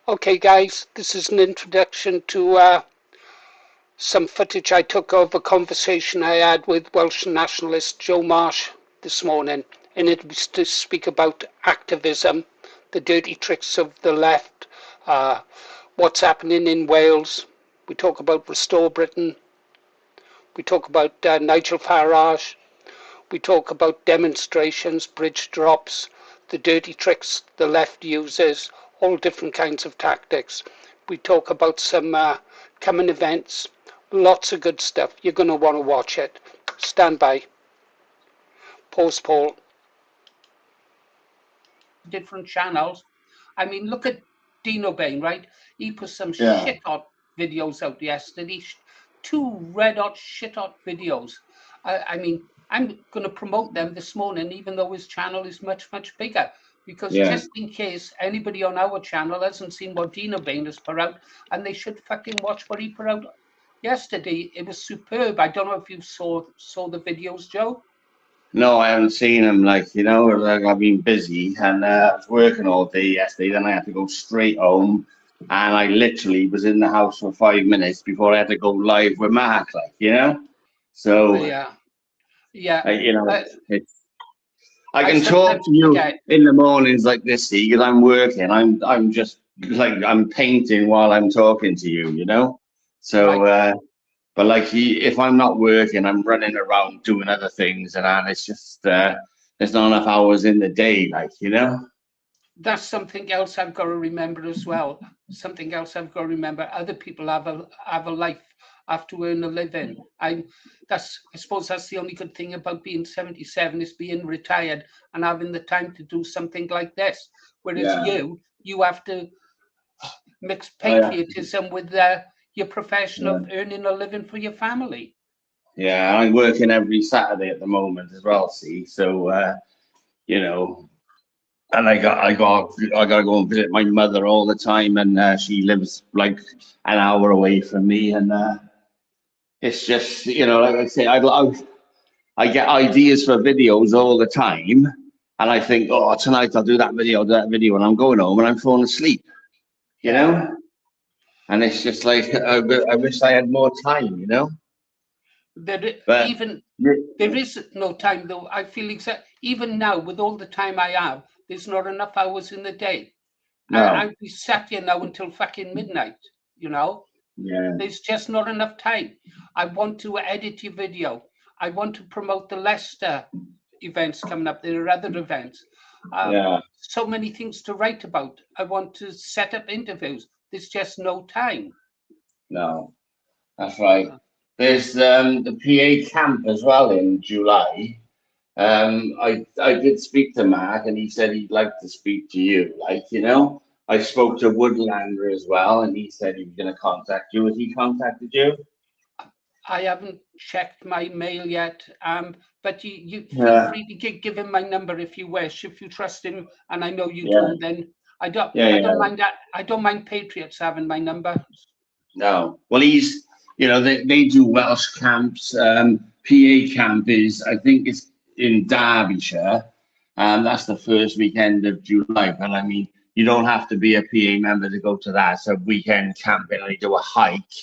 Okay, guys, this is an introduction to some footage I took of a conversation I had with Welsh nationalist Joe Marsh this morning, and it was to speak about activism, the dirty tricks of the left, uh, what's happening in Wales. We talk about Restore Britain. We talk about Nigel Farage. We talk about demonstrations, bridge drops, the dirty tricks the left uses, all different kinds of tactics. We talk about some coming events, lots of good stuff. You're going to want to watch it. Stand by. Pause, Paul. Different channels. I mean, look at Dino Bain, right? He put some Yeah. shit hot videos out yesterday. 2 red hot shit hot videos. I mean, I'm going to promote them this morning, even though his channel is much bigger. Because just in case anybody on our channel hasn't seen what Dino Bain has put out, and they should fucking watch what he put out yesterday. It was superb. I don't know if you saw the videos, Joe. No, I haven't seen him. Like, I've been busy and I was working all day yesterday. Then I had to go straight home, and I literally was in the house for 5 minutes before I had to go live with Mark. So Yeah. I I can talk sometimes to you forget. in the mornings like this, see, because I'm working. I'm just like I'm painting while I'm talking to you. So. Right. But if I'm not working, I'm running around doing other things, and it's just there's not enough hours in the day, That's something else I've got to remember as well. Something else I've got to remember. Other people have a life, have to earn a living. I suppose that's the only good thing about being 77 is being retired and having the time to do something like this. Whereas Yeah. you have to mix Oh, yeah. patriotism with your profession Yeah. of earning a living for your family. Yeah, I'm working every Saturday at the moment as well. See, so you know, and I got to go and visit my mother all the time, and she lives like an hour away from me, and it's just like I say, I get ideas for videos all the time, and I think, oh, tonight I'll do that video, and I'm going home and I'm falling asleep, and it's just like I wish I had more time. There, But even there is no time though. I feel even now with all the time I have, there's not enough hours in the day. no, I'd be sat here now until fucking midnight. yeah, There's just not enough time. I want to edit your video. I want to promote the Leicester events coming up. There are other events. yeah, So many things to write about. I want to set up interviews. There's just no time. no, that's right. There's the PA camp as well in July. I did speak to Mark, and he said he'd like to speak to you. I spoke to Woodlander as well, and he said he was going to contact you. Has he contacted you? I haven't checked my mail yet, but you feel Yeah, free to give him my number if you wish, if you trust him, and I know you yeah, do. Then I yeah, don't yeah. mind that. I don't mind Patriots having my number. No. Well, they do Welsh camps. PA camp is, I think it's in Derbyshire. That's the first weekend of July. And I mean, you don't have to be a PA member to go to that. It's a weekend camping, and they do a hike,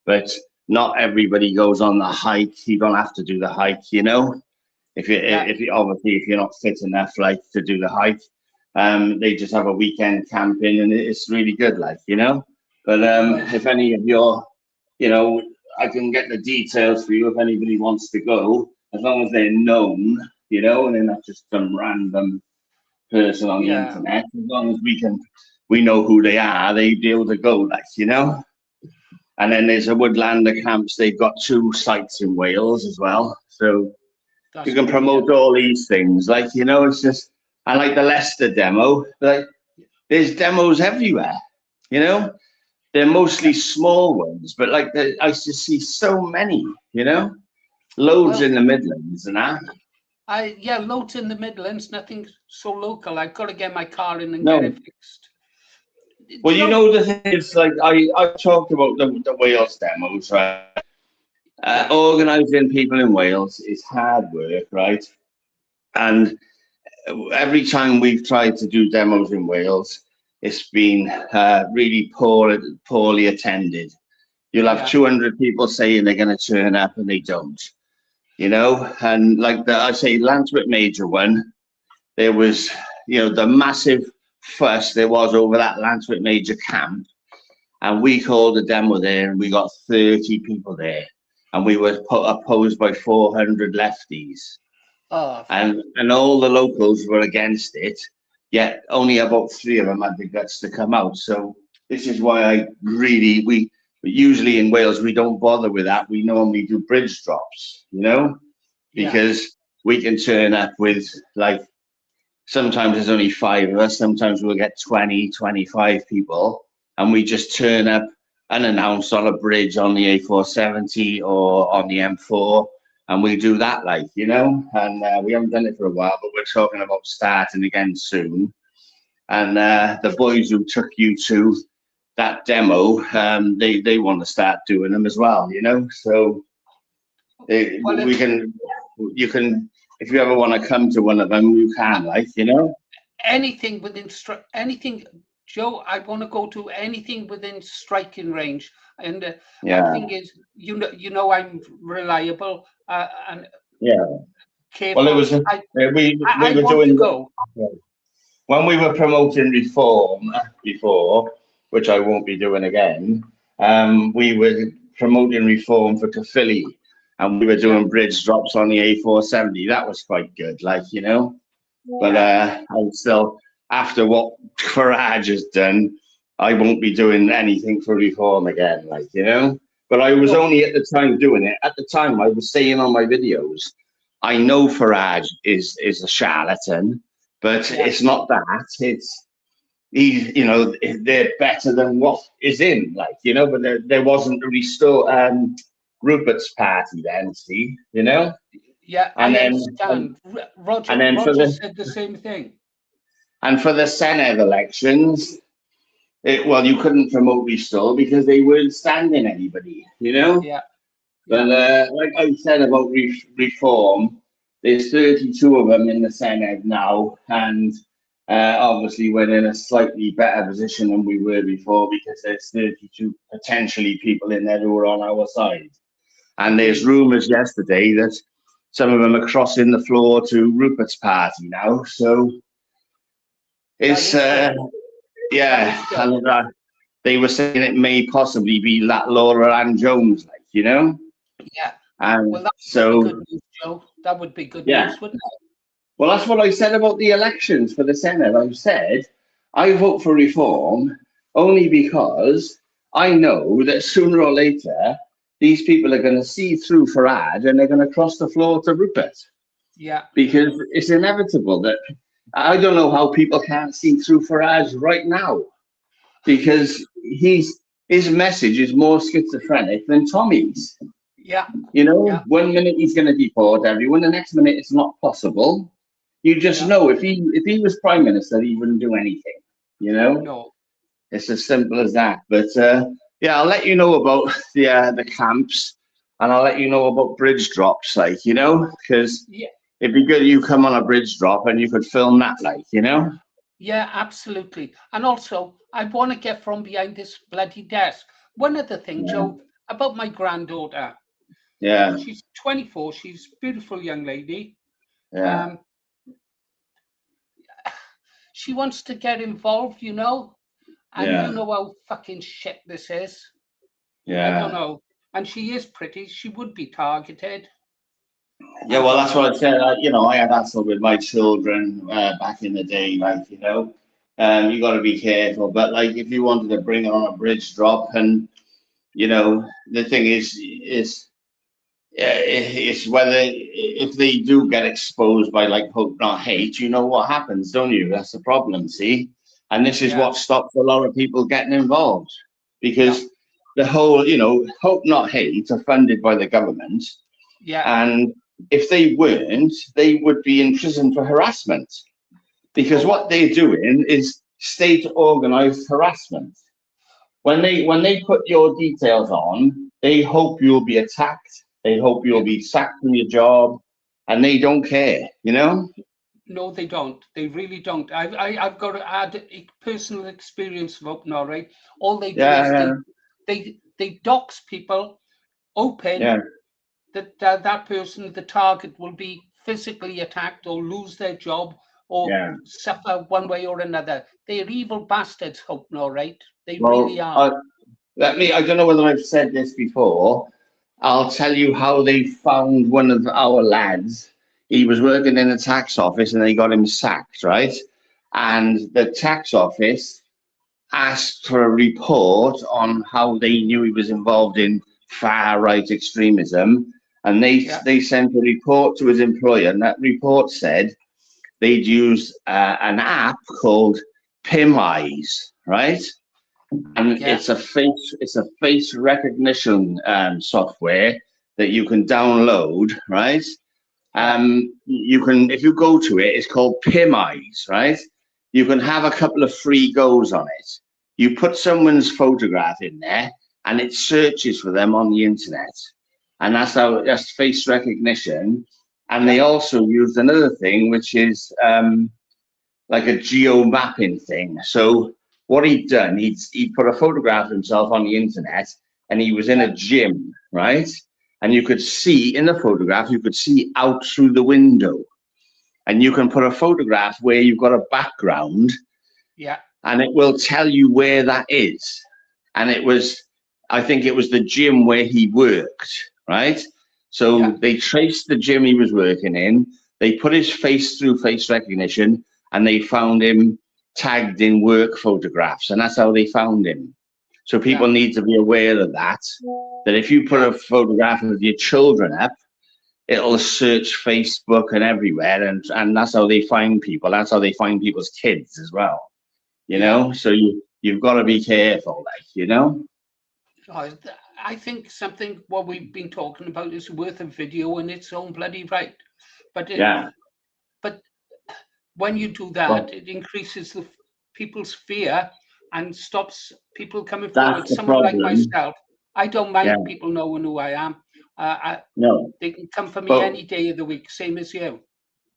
but not everybody goes on the hike. You don't have to do the hike. Yeah, If you're not fit enough, to do the hike, they just have a weekend camping, and it's really good, But if any of I can get the details for you if anybody wants to go, as long as they're known, and they're not just some random person on the yeah. internet. As long as we know who they are, they'd be able to go. And then there's a Woodlander camps. They've got 2 sites in Wales as well, so you That's can brilliant. promote all these things. It's just I like the Leicester demo. There's demos everywhere. You know, they're mostly small ones, but I just see so many. Loads Well, in the Midlands and that. loads in the Midlands. Nothing so local. I've got to get my car in and get No, it fixed. well, Joe, the thing is, I talked about the Wales demos, right? yeah, Organising people in Wales is hard work, right? And every time we've tried to do demos in Wales, it's been really poorly attended. You'll have 200 people saying they're going to turn up and they don't, you know. And like I say, Lanswick Major one, there was, you know, the massive fuss there was over that Lanswick Major camp, and we called a demo there, and we got 30 people there, and we were opposed by 400 lefties, and all the locals were against it. Yet only about 3 of them had the guts to come out. So this is why we usually in Wales we don't bother with that. We normally do bridge drops, you know, because we can turn up with, like, sometimes there's only 5 of us, sometimes we'll get 20, 25 people, and we just turn up unannounced on a bridge on the A470 or on the M4, and we do that, like, you know. And we haven't done it for a while, but we're talking about starting again soon. And the boys who took you to that demo, they want to start doing them as well, you know. So you can, if you ever want to come to one of them, you can, like, you know. Anything within anything, Joe, I want to go to anything within striking range. And my thing is, you know, I'm reliable and careful. Well, it was we were doing when we were promoting reform before, which I won't be doing again. We were promoting reform for Caerphilly, and we were doing bridge drops on the A470. That was quite good, like, you know. But I'm still, after what Farage has done, I won't be doing anything for reform again, like, you know. But I was only at the time doing it. At the time, I was saying on my videos, I know Farage is a charlatan, but it's not that. It's you know, they're better than what is in, like, you know. But there wasn't a restore Rupert's party then, see, you know. Yeah, and I understand. Roger said the same thing. And for the Senedd elections, well, you couldn't promote Restore because they weren't standing anybody, you know? Yeah. But like I said about reform, there's 32 of them in the Senedd now, and obviously we're in a slightly better position than we were before because there's 32 potentially people in there who are on our side. And there's rumours yesterday that some of them are crossing the floor to Rupert's party now. So it's, and they were saying it may possibly be that Laura Ann Jones, like, you know? Yeah. And well, that so, would be good news, Joe. That would be good news, wouldn't it? Well, that's what I said about the elections for the Senedd. I said, I vote for reform only because I know that sooner or later, these people are going to see through Farage and they're going to cross the floor to Rupert. Yeah. Because it's inevitable that, I don't know how people can't see through Farage right now. Because his message is more schizophrenic than Tommy's. Yeah. You know, 1 minute he's going to deport everyone, the next minute it's not possible. You just know if he was Prime Minister, he wouldn't do anything, you know? No. It's as simple as that. But yeah, I'll let you know about the camps, and I'll let you know about bridge drops, like, you know, because it'd be good you come on a bridge drop and you could film that, like, you know? Yeah, absolutely. And also, I want to get from behind this bloody desk. One other thing, Joe, about my granddaughter. Yeah. She's 24. She's a beautiful young lady. Yeah. She wants to get involved, you know, and you know how fucking shit this is. Yeah. I don't know. And she is pretty. She would be targeted. Yeah, well, that's what I said. You know, I had hassle with my children back in the day, like, you know, you got to be careful. But like, if you wanted to bring it on a bridge drop, and you know, the thing is whether if they do get exposed by like hope not hate, you know what happens, don't you? That's the problem, see? And this is what stops a lot of people getting involved, because the whole, you know, hope not hate are funded by the government. Yeah. And if they weren't, they would be in prison for harassment, because what they're doing is state organized harassment. When they put your details on, they hope you'll be attacked. They hope you'll be sacked from your job, and they don't care, you know? No, they don't. They really don't. I've got to add a personal experience of open, all right. All they do is Yeah, they dox people, yeah, open that that person, the target, will be physically attacked or lose their job or yeah. suffer one way or another. They're evil bastards, open, all right. They really Well, are. I don't know whether I've said this before. I'll tell you how they found one of our lads. He was working in a tax office and they got him sacked, right? And the tax office asked for a report on how they knew he was involved in far right extremism. And Yeah, they sent a report to his employer, and that report said they'd used an app called PimEyes, right? And yeah, it's a face recognition software that you can download, right? yeah, You can, if you go to it, it's called PimEyes, right? You can have a couple of free goes on it. You put someone's photograph in there, and it searches for them on the internet, and that's face recognition. And yeah, they also used another thing, which is like a geo mapping thing. So what he'd done, he'd put a photograph of himself on the internet, and he was in yeah, a gym, right? And you could see in the photograph, you could see out through the window. And you can put a photograph where you've got a background, yeah, and it will tell you where that is. And I think it was the gym where he worked, right? So yeah, they traced the gym he was working in. They put his face through face recognition, and they found him tagged in work photographs. And that's how they found him. So yeah, people need to be aware of that, that if you put yeah, a photograph of your children up, it'll search Facebook and everywhere. And that's how they find people. That's how they find people's kids as well. yeah. So you've got to be careful, like. Oh, I think something what we've been talking about is worth a video in its own bloody right. But Yeah. but when you do that, Well, it increases the people's fear and stops people coming that's forward. the Someone like problem. myself, I don't Yeah. mind people knowing who I am. No. They can come for me But any day of the week, same as you.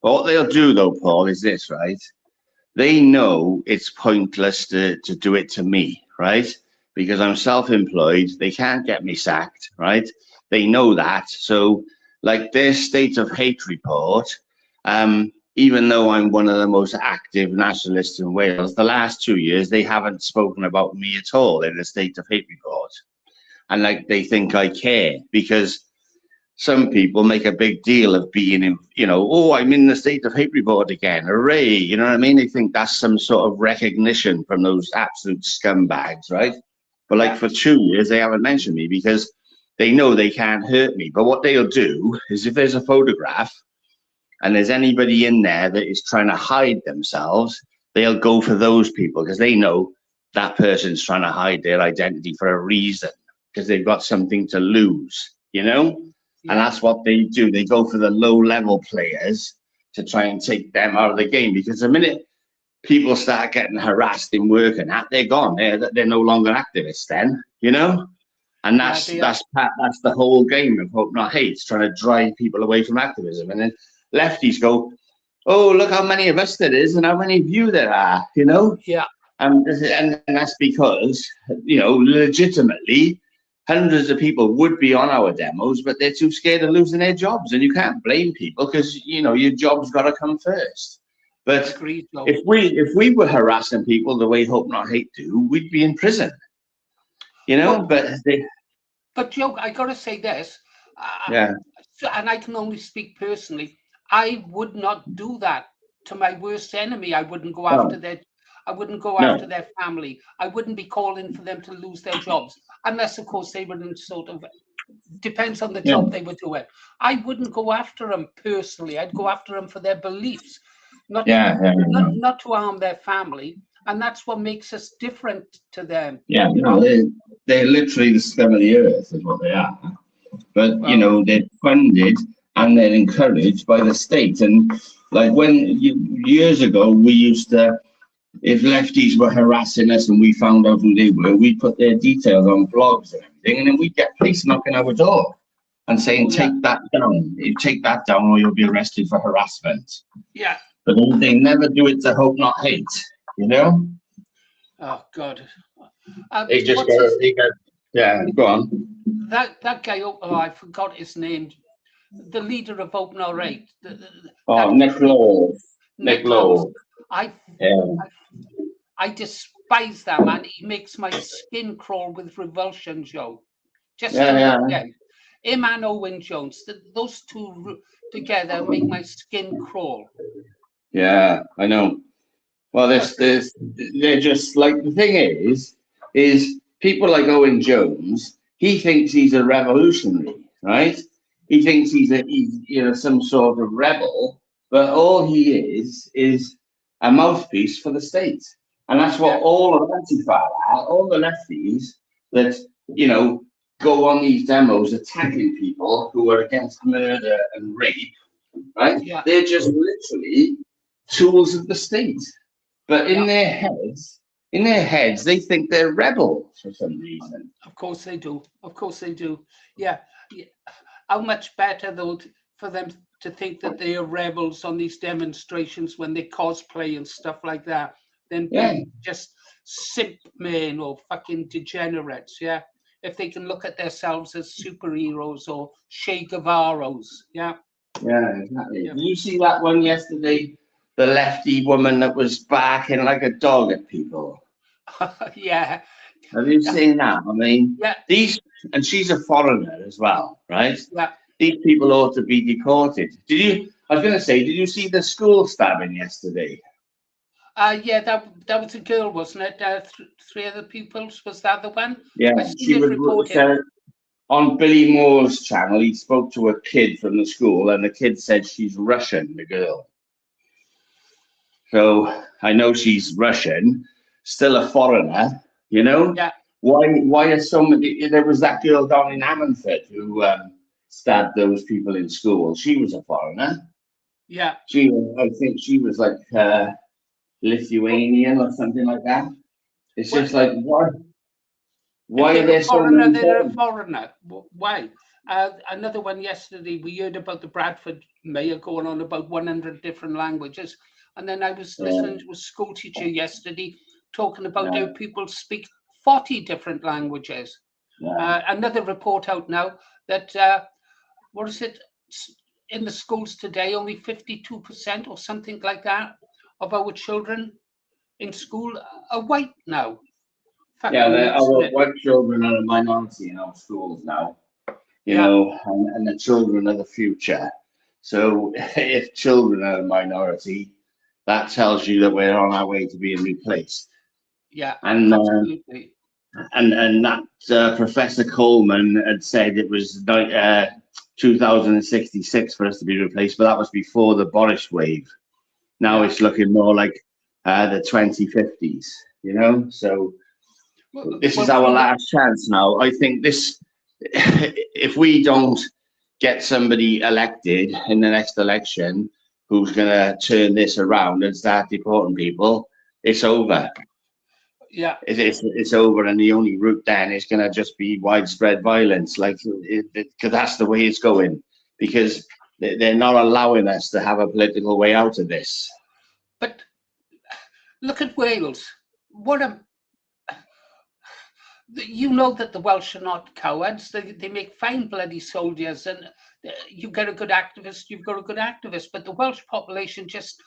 what they'll do though, Paul, is this, right? They know it's pointless to do it to me, right? Because I'm self-employed. They can't get me sacked, right? They know that. So, like their state of hate report, even though I'm one of the most active nationalists in Wales, the last 2 years they haven't spoken about me at all in the state of hate report. And like they think I care because some people make a big deal of being in, oh, I'm in the state of hate report again. Hooray. You know what I mean? They think that's some sort of recognition from those absolute scumbags, right? But like Yeah, for 2 years, they haven't mentioned me because they know they can't hurt me. But what they'll do is if there's a photograph and there's anybody in there that is trying to hide themselves, they'll go for those people because they know that person's trying to hide their identity for a reason because they've got something to lose. And yeah, that's what they do. They go for the low level players to try and take them out of the game because the minute people start getting harassed in work and that, they're gone. They're no longer activists then. And yeah. that's They are. that's the whole game of hope not hate, trying to drive people away from activism. And then lefties go, oh, look how many of us there is and how many of you there are. Yeah, And that's because, legitimately, hundreds of people would be on our demos, but they're too scared of losing their jobs. And you can't blame people because, your job's got to come first. But agreed. Though. if we were harassing people the way Hope Not Hate do, we'd be in prison. Well, But Joe, I got to say this, uh, yeah, and I can only speak personally. I would not do that to my worst enemy. I wouldn't go after no, their. I wouldn't go after no, their family. I wouldn't be calling for them to lose their jobs, unless, of course, they were in sort of. Depends on the yeah, job they were doing. I wouldn't go after them personally. I'd go after them for their beliefs, not yeah, yeah, not no, not to harm their family. And that's what makes us different to them. yeah, You no, know. they're literally the scum of the earth, is what they are. But Well, they're funded and they're encouraged by the state. And like years ago, we used to, if lefties were harassing us and we found out who they were, we put their details on blogs and everything, and then we'd get police knocking our door and saying, oh yeah, take that down, or you'll be arrested for harassment. yeah. But they never do it to hope, not hate, you know? Oh, God. They just go, yeah, go on. That guy, oh, I forgot his name. The leader of Open Our Eight. Nick Lowe. Nick Lowe. Yeah. I despise that man. He makes my skin crawl with revulsion, Joe. Just to look at him. Him and Owen Jones, those two together make my skin crawl. Yeah, I know. Well, they're just like, the thing is people like Owen Jones. He thinks he's a revolutionary, right? He thinks he's some sort of rebel, but all he is a mouthpiece for the state, and that's what all of Antifa are. All the lefties that go on these demos attacking people who are against murder and rape, right? Yeah. They're just literally tools of the state. But in their heads, they think they're rebels for some reason. Of course they do. Of course they do. Yeah. How much better though for them to think that they are rebels on these demonstrations when they cosplay and stuff like that, than be just simp men or fucking degenerates. Yeah. If they can look at themselves as superheroes or Che Guevaros. Yeah. Yeah, exactly. Did you see that one yesterday? The lefty woman that was barking like a dog at people. Yeah. Have you seen that? I mean, yeah. And she's a foreigner as well, right? Yeah. These people ought to be deported. I was going to say, did you see the school stabbing yesterday? Yeah, that was a girl, wasn't it? Three other peoples, was that the one? Yeah, she was reported. On Billy Moore's channel, he spoke to a kid from the school, and the kid said she's Russian, the girl. So I know she's Russian, still a foreigner, you know? Yeah. Why are so many? There was that girl down in Ammanford who stabbed those people in school. She was a foreigner. Yeah. I think she was like Lithuanian or something like that. It's just like, what? Why are there so many? They're a foreigner. Why? Another one yesterday, we heard about the Bradford mayor going on about 100 different languages. And then I was listening to a school teacher yesterday talking about how people speak 40 different languages. Another report out now that, what is it, in the schools today, only 52% or something like that of our children in school are white now. Our white children are a minority in our schools now, you know, and the children are the future. So if children are a minority, that tells you that we're on our way to being replaced. Yeah, and absolutely. And that Professor Coleman had said it was 2066 for us to be replaced, but that was before the Boris wave. Now it's looking more like the 2050s, you know. So this is our last chance now. I think if we don't get somebody elected in the next election who's going to turn this around and start deporting people, it's over. Yeah, it's over, and the only route then is going to just be widespread violence, because that's the way it's going. Because they're not allowing us to have a political way out of this. But look at Wales. You know that the Welsh are not cowards. They make fine bloody soldiers, and you get a good activist, you've got a good activist. But the Welsh population just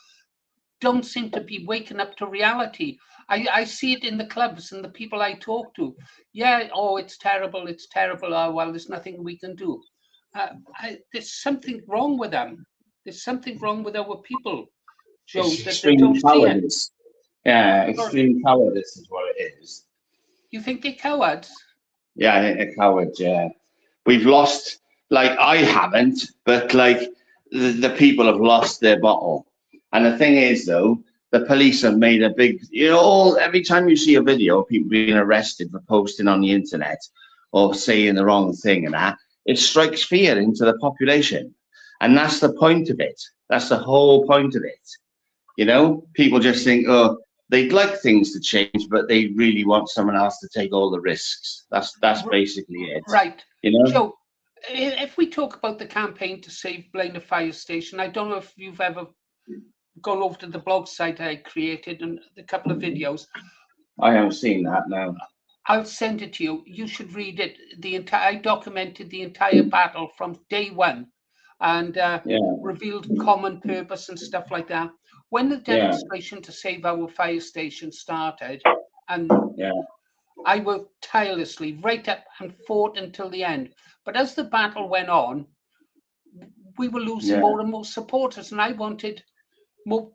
don't seem to be waking up to reality. I see it in the clubs and the people I talk to. Yeah, oh, it's terrible, it's terrible. Oh, well, there's nothing we can do. There's something wrong with them. There's something wrong with our people, Joe, that they don't see it. Yeah, extreme cowardice is what it is. You think they're cowards? Yeah, I think they're cowards, yeah. We've lost, I haven't, but the people have lost their bottle. And the thing is, though, the police have made a big, every time you see a video of people being arrested for posting on the internet or saying the wrong thing and that, it strikes fear into the population. And that's the point of it. That's the whole point of it. People just think, oh, they'd like things to change, but they really want someone else to take all the risks. That's basically it. Right. Joe, if we talk about the campaign to save Blaenau Fire Station, I don't know if you've ever gone over to the blog site I created and a couple of videos. I haven't seen that now. I'll send it to you. You should read it. I documented the entire battle from day one, and revealed common purpose and stuff like that. When the demonstration to save our fire station started, and I worked tirelessly right up and fought until the end. But as the battle went on, we were losing more and more supporters, and I wanted more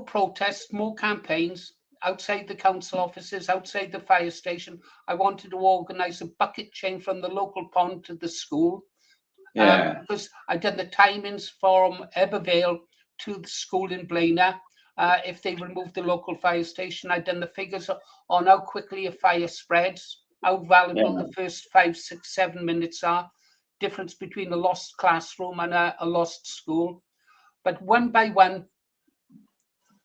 protests, more campaigns outside the council offices, outside the fire station. I wanted to organise a bucket chain from the local pond to the school. Because I'd done the timings from Ebervale to the school in Blaenau. If they removed the local fire station, I'd done the figures on how quickly a fire spreads, how valuable the first 5, 6, 7 minutes are, difference between a lost classroom and a lost school. But one by one,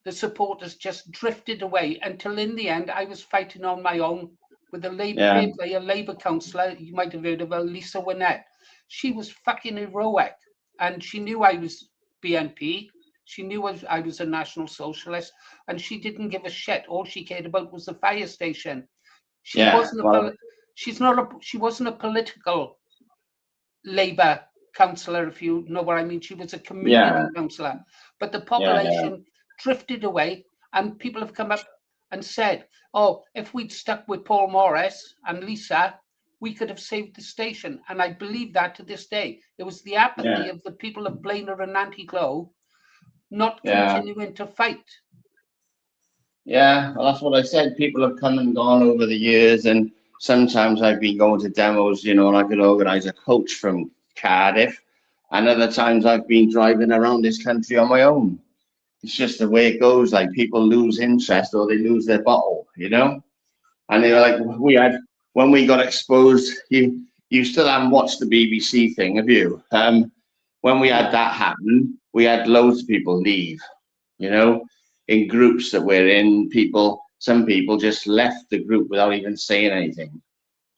the supporters just drifted away until in the end, I was fighting on my own with a Labour councillor. You might have heard of her, Lisa Winnett. She was fucking heroic, and she knew I was BNP. She knew I was a National Socialist, and she didn't give a shit. All she cared about was the fire station. She wasn't a political Labour councillor, if you know what I mean. She was a community councillor, but the population drifted away, and people have come up and said, "Oh, if we'd stuck with Paul Morris and Lisa, we could have saved the station." And I believe that to this day. It was the apathy of the people of Blaenau and Antiglo not continuing to fight. Yeah, well, that's what I said. People have come and gone over the years, and sometimes I've been going to demos, you know, and I could organise a coach from Cardiff, and other times I've been driving around this country on my own. It's just the way it goes. Like, people lose interest or they lose their bottle, you know. And they were like, when we got exposed. You still haven't watched the BBC thing, have you? When we had that happen, we had loads of people leave, you know, in groups that we're in. Some people just left the group without even saying anything.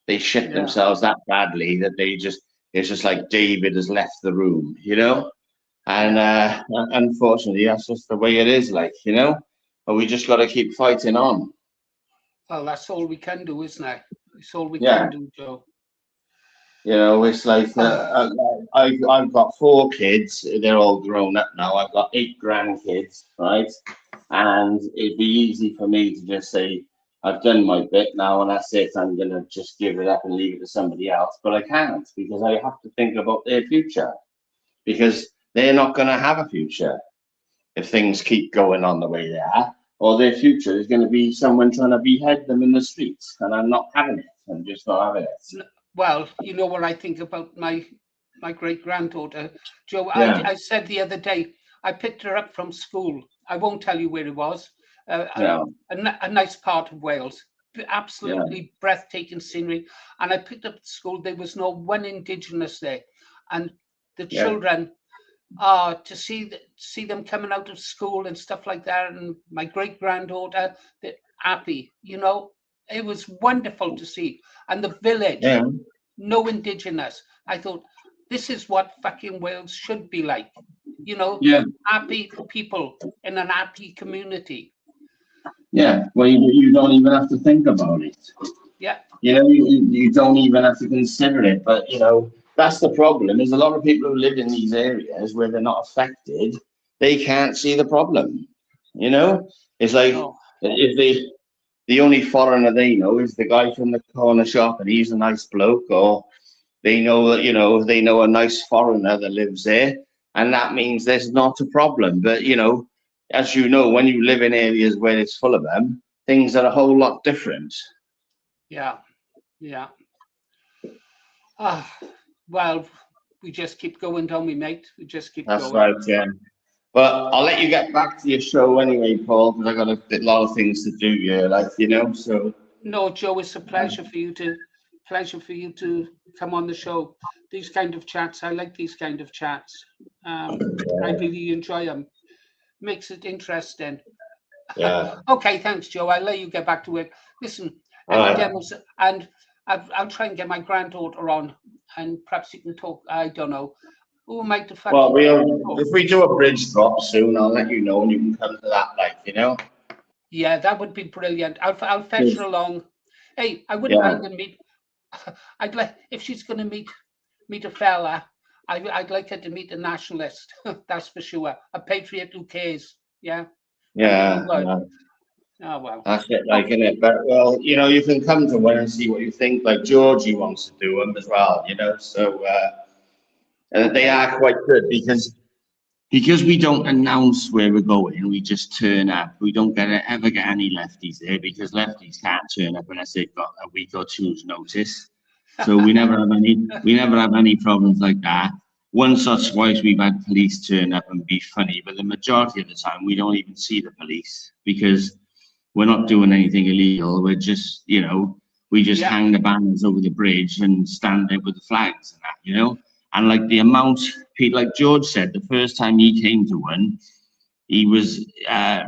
They shit themselves that badly that it's just like David has left the room, you know. And unfortunately, that's just the way it is, like, you know. But we just got to keep fighting on. Well, that's all we can do, isn't it? It's all we can do, Joe. You know, it's like I've got 4 kids. They're all grown up now. I've got 8 grandkids, right? And it'd be easy for me to just say, I've done my bit now, and that's it. I'm going to just give it up and leave it to somebody else. But I can't, because I have to think about their future, because they're not going to have a future if things keep going on the way they are. Or their future is going to be someone trying to behead them in the streets, and I'm not having it. I'm just not having it. Well, you know what I think about my great-granddaughter, Joe. I said the other day, I picked her up from school. I won't tell you where it was. A nice part of Wales, absolutely breathtaking scenery. And I picked up at school. There was no one Indigenous there, and the children, to see them coming out of school and stuff like that, and my great-granddaughter, they're happy. You know, it was wonderful to see. And the village, no Indigenous. I thought, this is what fucking Wales should be like. You know, happy people in an happy community. Yeah, well, you don't even have to think about it. Yeah. You know, you don't even have to consider it. But, you know, that's the problem, is a lot of people who live in these areas where they're not affected, they can't see the problem. You know, it's like if the only foreigner they know is the guy from the corner shop, and he's a nice bloke, or they know that, you know, they know a nice foreigner that lives there, and that means there's not a problem. But, you know, as you know, when you live in areas where it's full of them, things are a whole lot different. Yeah. Well, we just keep going, don't we, mate? We just keep going. That's right, yeah. But I'll let you get back to your show anyway, Paul, because I've got a lot of things to do here, like, you know, so. No, Joe, it's a pleasure for you to come on the show. These kind of chats, I like these kind of chats. I really enjoy them. Makes it interesting. Yeah. Okay, thanks, Joe. I'll let you get back to work. Listen, demos, and I'll try and get my granddaughter on, and perhaps you can talk. I don't know. Who am I to Well, fucking... if we do a bridge drop soon, I'll let you know, and you can come to that, like, you know. Yeah, that would be brilliant. I'll fetch her along. Hey, I wouldn't mind to meet. I'd like if she's going to meet a fella. I'd like her to meet a nationalist. That's for sure. A patriot who cares. Yeah. Yeah. Oh well. That's it, like, innit? But, well, you know, you can come to one and see what you think. Like, Georgie wants to do them as well, you know, so they are quite good because we don't announce where we're going, we just turn up. We don't ever get any lefties there because lefties can't turn up unless they've got a week or two's notice. So we never have any problems like that. Once or twice we've had police turn up and be funny, but the majority of the time we don't even see the police because we're not doing anything illegal. We're just, you know, we just hang the banners over the bridge and stand there with the flags and that, you know. And like the amount, like George said, the first time he came to one, he was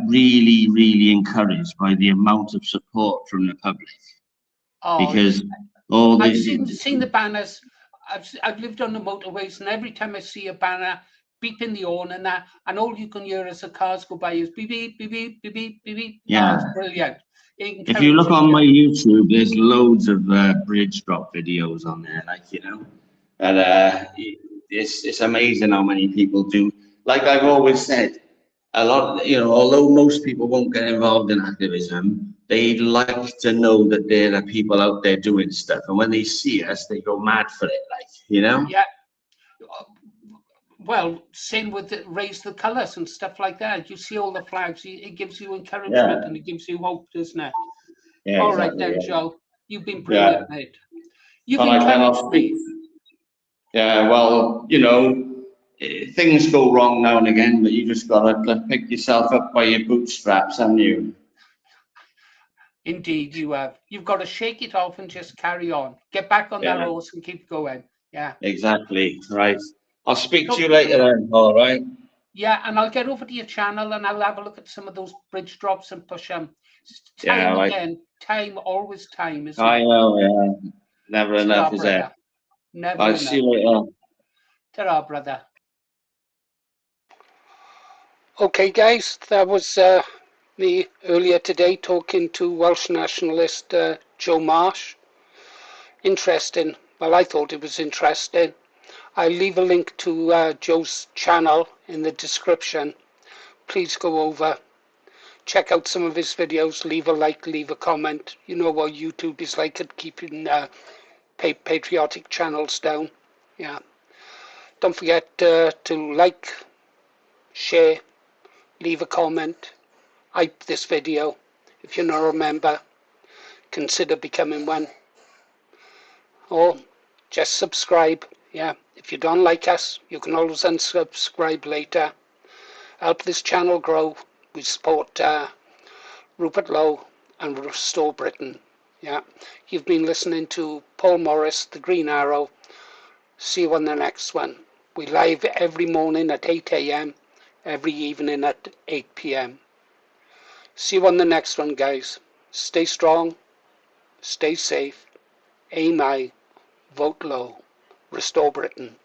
really, really encouraged by the amount of support from the public. Because I've seen the banners. I've lived on the motorways, and every time I see a banner beeping the horn and that, and all you can hear as the cars go by is beep beep beep beep beep beep beep beep. Yeah, it's brilliant. If you look on my YouTube, there's loads of bridge drop videos on there, like, you know, and it's amazing how many people do. Like I've always said, a lot, you know, although most people won't get involved in activism, they like to know that there are people out there doing stuff, and when they see us, they go mad for it, like, you know. Yeah. Well, same with raise the colours and stuff like that. You see all the flags, it gives you encouragement and it gives you hope, doesn't it? Yeah, all exactly, right then, Joe. You've been brilliant, mate. You've well, encouraged me. Yeah, well, you know, things go wrong now and again, but you just gotta pick yourself up by your bootstraps, haven't you? Indeed, you have. You've got to shake it off and just carry on. Get back on that horse and keep going. Yeah. Exactly. Right. I'll speak to you later then. All right. Yeah, and I'll get over to your channel and I'll have a look at some of those bridge drops and push them. Time again. Time, always time, isn't it? I know, yeah. Never enough, is it? Never I'll enough. see you later. Ta-ra, brother. Okay, guys, that was me earlier today talking to Welsh nationalist Joe Marsh. Interesting. Well, I thought it was interesting. I'll leave a link to Joe's channel in the description. Please go over, check out some of his videos, leave a like, leave a comment. You know what YouTube is like at keeping patriotic channels down. Yeah. Don't forget to like, share, leave a comment, hype this video. If you're not a member, consider becoming one. Or just subscribe. Yeah. If you don't like us, you can always unsubscribe later. Help this channel grow. We support Rupert Lowe and Restore Britain. Yeah. You've been listening to Paul Morris, The Green Arrow. See you on the next one. We live every morning at 8 a.m., every evening at 8 p.m. See you on the next one, guys. Stay strong, stay safe, aim high, vote low, restore Britain.